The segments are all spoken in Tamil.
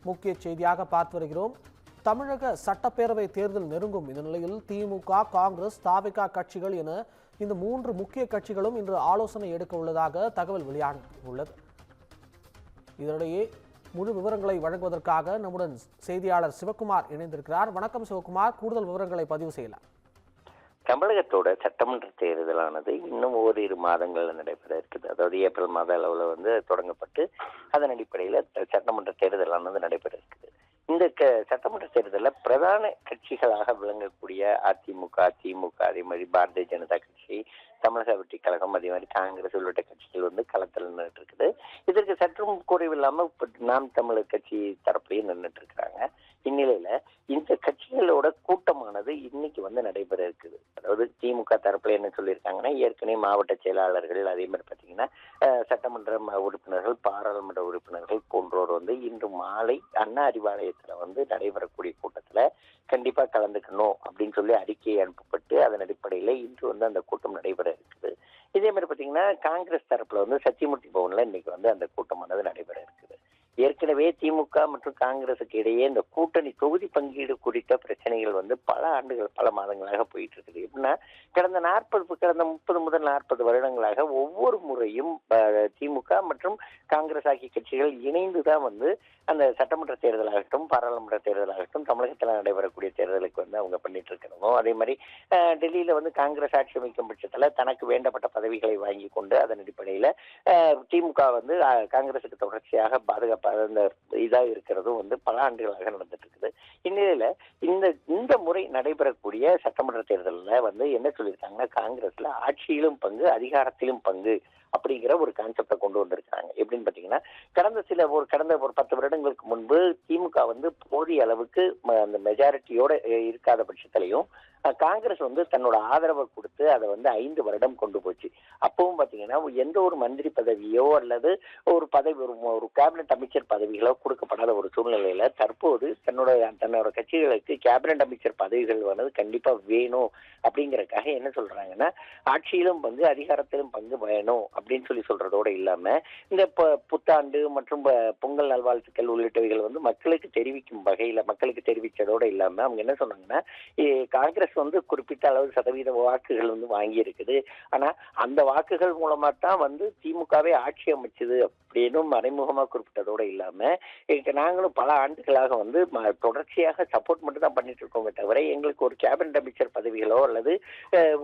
முக்கிய செய்தியாக பார்த்து வருகிறோம். தமிழக சட்டப்பேரவை தேர்தல் நெருங்கும் இந்த நிலையில் திமுக, காங்கிரஸ், தாவேகா கட்சிகள் என இந்த 3 முக்கிய கட்சிகளும் இன்று ஆலோசனை எடுக்க உள்ளதாக தகவல் வெளியாகியுள்ளது. இதனிடையே முழு விவரங்களை வழங்குவதற்காக நம்முடன் செய்தியாளர் சிவகுமார் இணைந்திருக்கிறார். வணக்கம் சிவகுமார், கூடுதல் விவரங்களை பதிவு செய்யலாம். தமிழகத்தோட சட்டமன்ற தேர்தலானது இன்னும் ஓரிரு மாதங்கள்ல நடைபெற இருக்குது. அதாவது ஏப்ரல் மாத அளவுல தொடங்கப்பட்டு அதன் அடிப்படையில சட்டமன்ற தேர்தலானது நடைபெற இருக்குது. இந்த சட்டமன்ற தேர்தலில் பிரதான கட்சிகளாக விளங்கக்கூடிய அதிமுக, திமுக, அதே மாதிரி பாரதிய ஜனதா கட்சி, தமிழக வெற்றி கழகம், அதே மாதிரி காங்கிரஸ் உள்ளிட்ட கட்சிகள் களத்தில் நின்றுட்டு இருக்குது. இதற்கு சற்றும் குறைவில்லாம நாம் தமிழர் கட்சி தரப்புலையும் நின்றுட்டு இருக்கிறாங்க. இந்நிலையில இந்த கட்சிகளோட கூட்டமானது இன்னைக்கு நடைபெற இருக்குது. அதாவது திமுக தரப்புல என்ன சொல்லியிருக்காங்கன்னா, ஏற்கனவே மாவட்ட செயலாளர்கள், அதே மாதிரி பாத்தீங்கன்னா சட்டமன்ற உறுப்பினர்கள், பாராளுமன்ற உறுப்பினர்கள் போன்றோர் இன்று மாலை அண்ணா அறிவாலயத்துல நடைபெறக்கூடிய கூட்டத்துல கண்டிப்பா கலந்துக்கணும் அப்படின்னு சொல்லி அறிக்கை அனுப்பப்பட்டு அதன் அடிப்படையில இன்று அந்த கூட்டம் நடைபெற இருக்குது. இதே மாதிரி பாத்தீங்கன்னா காங்கிரஸ் தரப்புல சத்தியமூர்த்தி பவன்ல இன்னைக்கு அந்த கூட்டமானது நடைபெற இருக்குது. ஏற்கனவே திமுக மற்றும் காங்கிரசுக்கு இடையே இந்த கூட்டணி தொகுதி பங்கீடு குறித்த பிரச்சனைகள் பல ஆண்டுகள், பல மாதங்களாக போயிட்டு இருக்குது. எப்படின்னா கடந்த 30 முதல் 40 வருடங்களாக ஒவ்வொரு முறையும் திமுக மற்றும் காங்கிரஸ் ஆகிய கட்சிகள் இணைந்துதான் அந்த சட்டமன்ற தேர்தலாகட்டும், பாராளுமன்ற தேர்தலாகட்டும், தமிழகத்தில் நடைபெறக்கூடிய தேர்தலுக்கு அவங்க பண்ணிட்டு இருக்கிறோம். அதே மாதிரி டெல்லியில காங்கிரஸ் ஆட்சி அமைக்கும் பட்சத்துல தனக்கு வேண்டப்பட்ட பதவிகளை வாங்கி கொண்டு அதன் அடிப்படையில திமுக காங்கிரசுக்கு தொடர்ச்சியாக பாதுகாப்பு இதா இருக்கிறதும் பல ஆண்டுகளாக நடந்துட்டு இருக்குது. இந்நிலையில இந்த முறை நடைபெறக்கூடிய சட்டமன்ற தேர்தலில் என்ன சொல்லியிருக்காங்கன்னா, காங்கிரஸ்ல ஆட்சியிலும் பங்கு, அதிகாரத்திலும் பங்கு அப்படிங்கிற ஒரு கான்செப்டை கொண்டு வந்திருக்காங்க. எப்படின்னு பாத்தீங்கன்னா, கடந்த ஒரு 10 வருடங்களுக்கு முன்பு திமுக போதிய அளவுக்கு அந்த மெஜாரிட்டியோட இருக்காத பட்சத்திலையும் காங்கிரஸ் தன்னோட ஆதரவை கொடுத்து அதை 5 வருடம் கொண்டு போச்சு. அப்பவும் பாத்தீங்கன்னா எந்த ஒரு மந்திரி பதவியோ அல்லது ஒரு கேபினட் அமைச்சர் பதவிகளோ கொடுக்கப்படாத ஒரு சூழ்நிலையில தற்போது தன்னோட கட்சிகளுக்கு கேபினட் அமைச்சர் பதவிகள் கண்டிப்பா வேணும் அப்படிங்கறதுக்காக என்ன சொல்றாங்கன்னா, ஆட்சியிலும் பங்கு, அதிகாரத்திலும் பங்கு வேணும் அப்படின்னு சொல்றதோட இல்லாம இந்த புத்தாண்டு மற்றும் பொங்கல் நல்வாழ்த்துக்கள் உள்ளிட்டவைகள் மக்களுக்கு தெரிவிக்கும் வகையில மக்களுக்கு தெரிவிச்சதோட இல்லாம அவங்க என்ன சொன்னாங்கன்னா, காங்கிரஸ் குறிப்பிட்ட அளவு சதவீத வாக்குகள் வாங்கி இருக்குது. ஆனா அந்த வாக்குகள் மூலமா தான் திமுகவே ஆட்சி அமைச்சது அப்படின்னு மறைமுகமா குறிப்பிட்டதோட இல்லாம நாங்களும் பல ஆண்டுகளாக தொடர்ச்சியாக சப்போர்ட் மட்டும் தான் பண்ணிட்டு இருக்கோமே தவிர எங்களுக்கு ஒரு கேபினட் அமைச்சர் பதவிகளோ அல்லது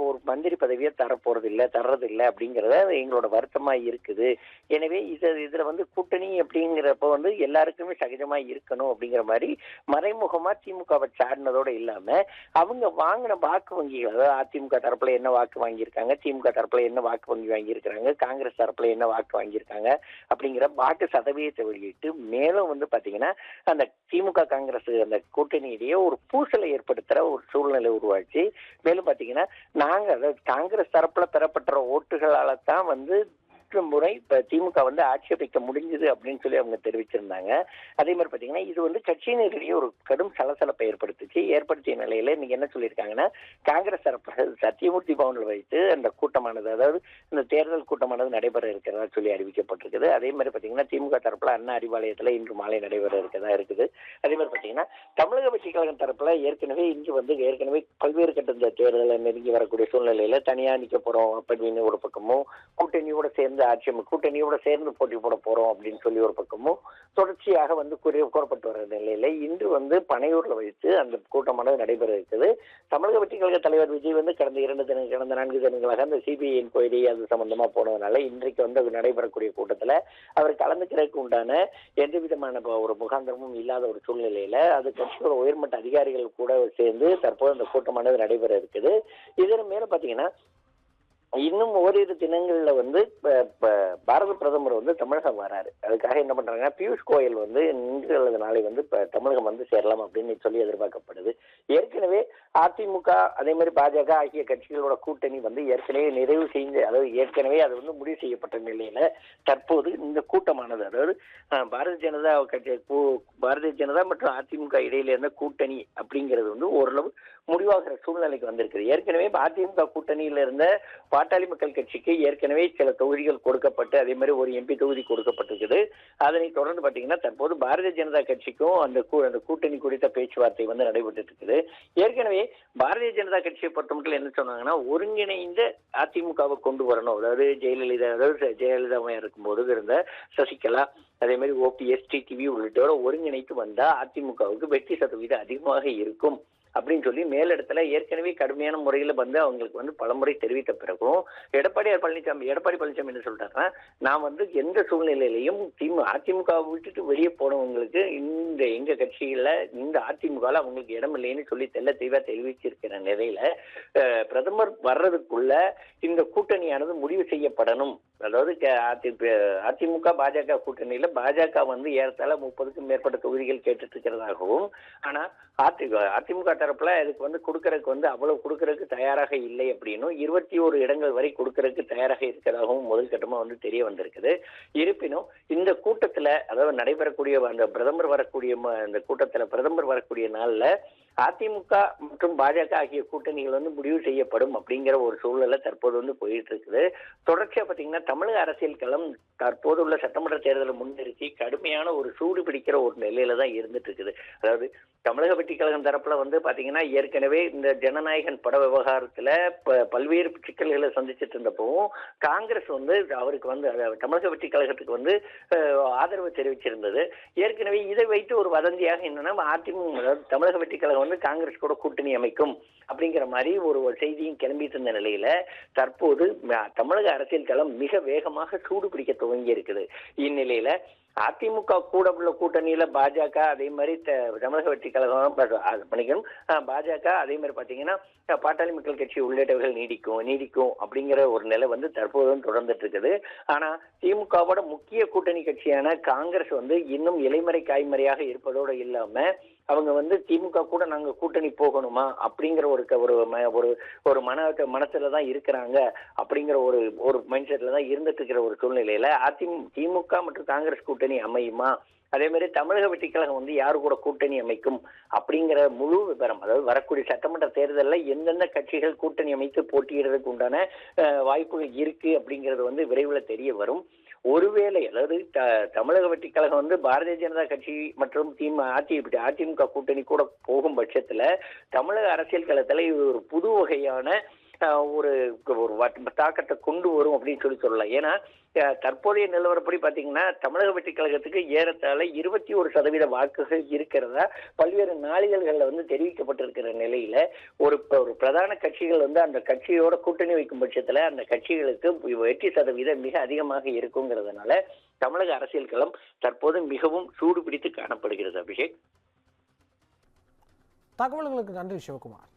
ஒரு மந்திரி பதவியோ தர்றது இல்லை அப்படிங்கறத எங்களோட வருத்தமா இருக்குது. எனவே இதுல கூட்டணி அப்படிங்கிறப்ப எல்லாருக்குமே சகஜமா இருக்கணும் அப்படிங்கிற மாதிரி மறைமுகமா திமுகவை சாடினதோட இல்லாம அவங்க வாங்கின வாக்கு வங்கிகள், அதாவது அதிமுக தரப்புல என்ன வாக்கு வாங்கியிருக்காங்க, திமுக தரப்புல என்ன வாக்கு வங்கி வாங்கியிருக்காங்க, காங்கிரஸ் தரப்புல என்ன வாக்கு வாங்கியிருக்காங்க அப்படிங்கிற வாக்கு சதவீதத்தை வெளியிட்டு மேலும் பாத்தீங்கன்னா அந்த திமுக காங்கிரஸ் அந்த கூட்டணியிலேயே ஒரு பூசலை ஏற்படுத்துற ஒரு சூழ்நிலை உருவாச்சு. மேலும் பாத்தீங்கன்னா நாங்க காங்கிரஸ் தரப்புல பெறப்பட்ட ஓட்டுகளால தான் முறை திமுக ஆட்சேபிக்க முடிஞ்சது அப்படின்னு சொல்லி அவங்க தெரிவிச்சிருந்தாங்க. அதே மாதிரி பாத்தீங்கன்னா இது கட்சியினரிடையே ஒரு கடும் சலசலப்பை ஏற்படுத்திய நிலையில இன்னைக்கு என்ன சொல்லியிருக்காங்கன்னா, காங்கிரஸ் தரப்பு சத்தியமூர்த்தி பவனில் வைத்து அந்த கூட்டமானது, அதாவது இந்த தேர்தல் கூட்டமானது நடைபெற இருக்கிறதா சொல்லி அறிவிக்கப்பட்டிருக்குது. அதே மாதிரி பாத்தீங்கன்னா திமுக தரப்புல அண்ணா அறிவாலயத்துல இன்று மாலை நடைபெற இருக்கிறதா இருக்குது. அதே மாதிரி பாத்தீங்கன்னா தமிழக வெற்றி கழகம் தரப்புல ஏற்கனவே இன்று பல்வேறு கட்ட தேர்தலை நெருங்கி வரக்கூடிய சூழ்நிலையில தனியா நிக்க போறோம் அப்படின்னு ஒரு பக்கமும், கூட்டணியோட சேர்ந்து போட்டி போட போறோம் அப்படின்னு சொல்லி ஒரு பக்கமும் தொடர்ச்சியாக கூறப்பட்டு வர நிலையில இன்று பனையூர்ல வைத்து அந்த கூட்டமானது நடைபெற இருக்குது. தமிழக வெற்றி கழக தலைவர் விஜய் கடந்த 4 தினங்களாக அந்த சிபிஐ என்கொயரி அது சம்பந்தமா போனதுனால இன்றைக்கு அது நடைபெறக்கூடிய கூட்டத்துல அவர் கலந்துக்கிறதுக்கு உண்டான எந்த விதமான ஒரு முகாந்திரமும் இல்லாத ஒரு சூழ்நிலையில அது கட்சியோட உயர்மட்ட அதிகாரிகள் கூட சேர்ந்து தற்போது அந்த கூட்டமானது நடைபெற இருக்குது. இதன் மேல பாத்தீங்கன்னா இன்னும் ஓரிரு தினங்கள்ல பாரத பிரதமர் தமிழகம் வராரு. அதுக்காக என்ன பண்றாங்க, பியூஷ் கோயல் இன்று அல்லது நாளை தமிழகம் சேரலாம் அப்படின்னு சொல்லி எதிர்பார்க்கப்படுது. ஏற்கனவே அதிமுக அதே மாதிரி பாஜக ஆகிய கட்சிகளோட கூட்டணி ஏற்கனவே நிறைவு செய்து, அதாவது ஏற்கனவே அது முடிவு செய்யப்பட்ட நிலையில தற்போது இந்த கூட்டமானது, அதாவது பாரதிய ஜனதா மற்றும் அதிமுக இடையில இருந்த கூட்டணி அப்படிங்கிறது ஓரளவு முடிவாகிற சூழ்நிலைக்கு வந்திருக்குது. ஏற்கனவே அதிமுக கூட்டணியில இருந்த பாட்டாளி மக்கள் கட்சிக்கு ஏற்கனவே சில தொகுதிகள் கொடுக்கப்பட்டு அதே மாதிரி ஒரு எம்பி தொகுதி கொடுக்கப்பட்டிருக்குது. அதனை தொடர்ந்து பாத்தீங்கன்னா தற்போது பாரதிய ஜனதா கட்சிக்கும் அந்த கூட்டணி குறித்த பேச்சுவார்த்தை வந்து நடைபெற்று இருக்குது. ஏற்கனவே பாரதிய ஜனதா கட்சியை பொறுத்த மட்டும் என்ன சொன்னாங்கன்னா, ஒருங்கிணைந்த அதிமுகவை கொண்டு வரணும். அதாவது ஜெயலலிதா இருக்கும்போது இருந்த சசிகலா, அதே மாதிரி ஓபிஎஸ், டிடிவி உள்ளிட்டோட ஒருங்கிணைத்து வந்தா அதிமுகவுக்கு வெற்றி சதவீதம் அதிகமாக இருக்கும் அப்படின்னு சொல்லி மேலிடத்துல ஏற்கனவே கடுமையான முறையில வந்து அவங்களுக்கு வந்து பலமுறை தெரிவித்த பிறகும் எடப்பாடி பழனிசாமி என்ன சொல்றாருன்னா, நான் வந்து எந்த சூழ்நிலையிலையும் அதிமுக விட்டுட்டு வெளியே போனவங்களுக்கு இந்த எங்க கட்சியில இந்த அதிமுகல அவங்களுக்கு இடம் இல்லைன்னு சொல்லி தெளிவா தெரிவிச்சிருக்கிற நிலையில பிரதமர் வர்றதுக்குள்ள இந்த கூட்டணியானது முடிவு செய்யப்படணும். அதாவது அதிமுக பாஜக கூட்டணியில பாஜக வந்து ஏறத்தாழ 30க்கும் மேற்பட்ட தொகுதிகள் கேட்டுட்டு இருக்கிறதாகவும், ஆனா அதிமுக தரப்புல இதுக்கு வந்து கொடுக்கறதுக்கு வந்து அவ்வளவு கொடுக்கறதுக்கு தயாராக இல்லை அப்படின்னும் 21 இடங்கள் வரை கொடுக்கறதுக்கு தயாராக இருக்கிறதாகவும் முதல் கட்டமா வந்து தெரிய வந்திருக்குது. இருப்பினும் இந்த கூட்டத்துல அதாவது நடைபெறக்கூடிய அந்த பிரதமர் வரக்கூடிய நாள்ல அதிமுக மற்றும் பாஜக ஆகிய கூட்டணிகள் வந்து முடிவு செய்யப்படும் அப்படிங்கிற ஒரு சூழ்நிலை தற்போது வந்து போயிட்டு இருக்குது. தொடர்ச்சியா பாத்தீங்கன்னா தமிழக அரசியல் களம் தற்போது உள்ள சட்டமன்ற தேர்தலை முன்னிறுத்தி கடுமையான ஒரு சூடு பிடிக்கிற ஒரு நிலையில தான் இருந்துட்டு இருக்குது. அதாவது தமிழக வெற்றி கழகம் தரப்புல வந்து பாத்தீங்கன்னா ஏற்கனவே இந்த ஜனநாயகன் பட விவகாரத்துல பல்வேறு சிக்கல்களை சந்திச்சுட்டு இருந்தப்பவும் காங்கிரஸ் வந்து அவருக்கு வந்து தமிழக வெற்றி கழகத்துக்கு வந்து ஆதரவு தெரிவிச்சிருந்தது. ஏற்கனவே இதை வைத்து ஒரு வதந்தியாக என்னன்னா தமிழக வெற்றி கழகம் வந்து காங்கிரஸ் கூட கூட்டணி அமைக்கும் அப்படிங்கிற மாதிரி ஒரு செய்தியும் கிளம்பிட்டு இருந்த நிலையில தற்போது தமிழக அரசியல் களம் மிக வேகமாக சூடு பிடிக்க துவங்கி இருக்குது. இந்நிலையில அதிமுக கூட உள்ள கூட்டணியில பாஜக அதே மாதிரி தமிழக வெற்றி கழகம் பண்ணிக்கணும், பாஜக அதே மாதிரி பாத்தீங்கன்னா பாட்டாளி மக்கள் கட்சி உள்ளிட்டவர்கள் நீடிக்கும் அப்படிங்கிற ஒரு நிலை வந்து தற்போது தொடர்ந்துட்டு இருக்குது. ஆனா திமுகவோட முக்கிய கூட்டணி கட்சியான காங்கிரஸ் வந்து இன்னும் இலைமறை காய்மறையாக இருப்பதோடு இல்லாம அவங்க வந்து திமுக கூட நாங்க கூட்டணி போகணுமா அப்படிங்கிற ஒரு மனசுலதான் இருக்கிறாங்க. அப்படிங்கிற ஒரு மைண்ட் செட்ல தான் இருந்துட்டு இருக்கிற ஒரு சூழ்நிலையில திமுக மற்றும் காங்கிரஸ் கூட்டணி அமையுமா, அதே மாதிரி தமிழக வெற்றி கழகம் வந்து யாரு கூட கூட்டணி அமைக்கும் அப்படிங்கிற முழு விவரம், அதாவது வரக்கூடிய சட்டமன்ற தேர்தலில் எந்தெந்த கட்சிகள் கூட்டணி அமைத்து போட்டியிடுறதுக்கு உண்டான வாய்ப்புகள் இருக்கு அப்படிங்கிறது வந்து விரைவில் தெரிய வரும். ஒருவேளை அதாவது தமிழக வெற்றி கழகம் வந்து பாரதிய ஜனதா கட்சி மற்றும் அதிமுக கூட்டணி கூட போகும் பட்சத்துல தமிழக அரசியல் களத்துல இது ஒரு புது வகையான ஒரு தாக்கத்தை கொண்டு வரும் அப்படின்னு சொல்லலாம். ஏன்னா தற்போதைய நிலவரப்படி பாத்தீங்கன்னா தமிழக வெற்றி கழகத்துக்கு ஏறத்தாழ 21% வாக்குகள் இருக்கிறதா பல்வேறு நாளிதழ்கள்ல வந்து தெரிவிக்கப்பட்டிருக்கிற நிலையில ஒரு பிரதான கட்சிகள் வந்து அந்த கட்சியோட கூட்டணி வைக்கும் பட்சத்துல அந்த கட்சிகளுக்கு வெற்றி சதவீதம் மிக அதிகமாக இருக்குங்கிறதுனால தமிழக அரசியல் களம் தற்போது மிகவும் சூடு பிடித்து காணப்படுகிறது. அபிஷேக், தகவல்களுக்கு நன்றி சிவகுமார்.